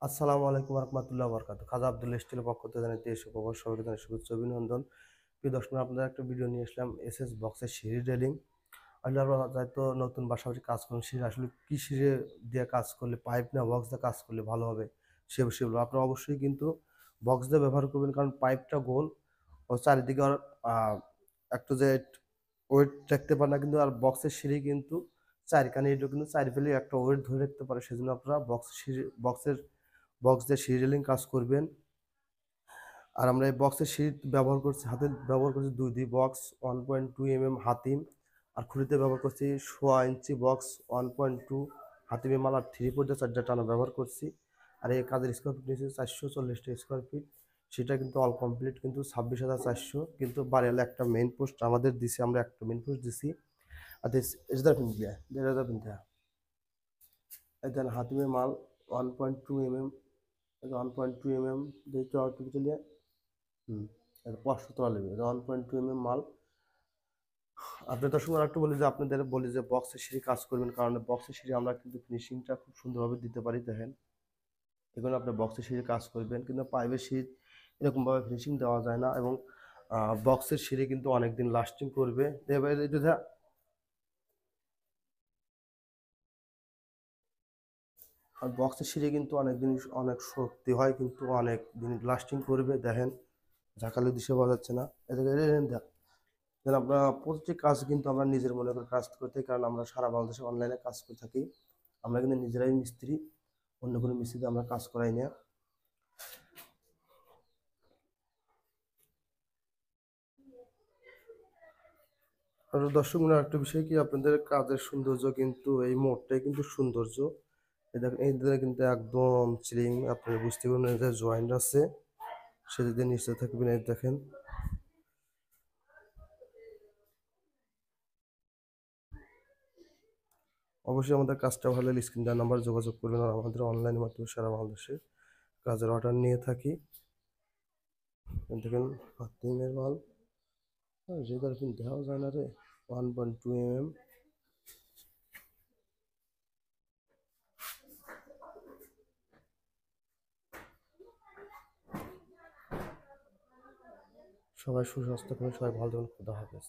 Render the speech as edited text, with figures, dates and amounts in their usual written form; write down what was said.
আসসালামু আলাইকুম রহমতুল্লাহ বরকাত। খাজা আব্দুল স্টিলের পক্ষ থেকে জানাই দেশ ও প্রবাস সবাইকে জানাই শুভেচ্ছা অভিনন্দন। প্রিয় দর্শক, আপনাদের একটা ভিডিও নিয়ে আসলাম এসএস বক্সের সিঁড়ি রেলিং। আসলে আমরা হয়তো নতুন বাসাবাড়ি কাজ করুন, সিঁড়ি আসলে কি সিঁড়ি দিয়ে কাজ করলে, পাইপ না বক্স দিয়ে কাজ করলে ভালো হবে সে বিষয়ে বলবো। আপনারা অবশ্যই কিন্তু বক্স দিয়ে ব্যবহার করবেন, কারণ পাইপটা গোল ও চারিদিকে আর আহ, একটু যে ওয়েট রাখতে পারে না, কিন্তু আর বক্সের সিঁড়ি কিন্তু চারখানে এটা কিন্তু চারি ফেলে একটা ওয়েট ধরে রাখতে পারে। সেজন্য আপনারা বক্স দিয়ে সিঁড়ি রেলিং কাজ করবেন। আর আমরা এই বক্সের সিট ব্যবহার করছি, হাতে ব্যবহার করছি দুই বক্স 1.2 mm হাতিম, আর খুঁড়িতে ব্যবহার করছি 1.5 ইঞ্চি বক্স 1.2 হাতিমে মাল, আর 3/4 টানা ব্যবহার করছি। আর এই কাজের স্কোয়ার ফিট নিয়েছে 440 স্কোয়ার ফিট। সেটা কিন্তু অল কমপ্লিট কিন্তু 26,400। কিন্তু বাড়িওয়ালা একটা মেইন পোস্ট আমাদের দিছি, আমরা একটা মেইন পোস্ট দিছি। আর ইজদার পিন দিয়া 1,500 পিন দেয়া। এই দেন হাতিমে মাল 1.2 mm, 1.2 mm দিয়ে চলিয়ে হুম, এটা 500 তোলা নেবে, 1.2 mm মাল। আপনি তো সময় একটু বলি যে আপনাদের বলি যে বক্সের সিঁড়ি কাজ করবেন, কারণ বক্সের সিঁড়ি আমরা কিন্তু ফিনিশিংটা খুব সুন্দরভাবে দিতে পারি। দেখেন, এগুলো আপনি বক্সের সিঁড়ি কাজ করবেন, কিন্তু পাইপের সিঁড়ি এরকমভাবে ফিনিশিং দেওয়া যায় না। এবং বক্সের সিঁড়ি কিন্তু অনেক দিন লাস্টিং করবে। এবারে এটা আর বক্সের সিঁড়ি কিন্তু অনেক দিন, অনেক শক্তি হয়, কিন্তু অনেক দিন লাস্টিং করবে। দেখেন, ঝাঁকালে দিশে পাওয়া যাচ্ছে না। এদিকে দেখ, যেন আমরা প্রতিটি কাজ কিন্তু আমরা নিজের মনে করে কাজ করতে থাকি, কারণ আমরা সারা বাংলাদেশে অনলাইনে কাজ করে থাকি। আমরা কিন্তু নিজেরাই মিস্ত্রি, অন্য কোনো মিস্ত্রিতে আমরা কাজ করাই না। আর দর্শক মনে একটা বিষয় কি, আপনাদের কাজের সৌন্দর্য কিন্তু এই মোড়টাই কিন্তু সৌন্দর্য। এই দেখেন, এই দিকে কিন্তু একদম চিলিং, আপনি বুঝতে পারবেন যে জয়েন্ট আছে, সেদিকে নিচে থাকবেন। এই দেখেন, অবশ্যই আমাদের কাজটা ভালো লাগলে স্ক্রিন দেওয়ার নাম্বার যোগাযোগ করবেন। আর আমাদের অনলাইনের মাধ্যমে সারা বাংলাদেশে কাজের অর্ডার নিয়ে থাকি। দেখেন, হাতিমের মাল, যেটা কিন্তু দেওয়া যায় না রে, 1.2 mm। সবাই সুস্বাস্থ্য করে, সবাই ভালো থাকুন, খুদা হাফেজ।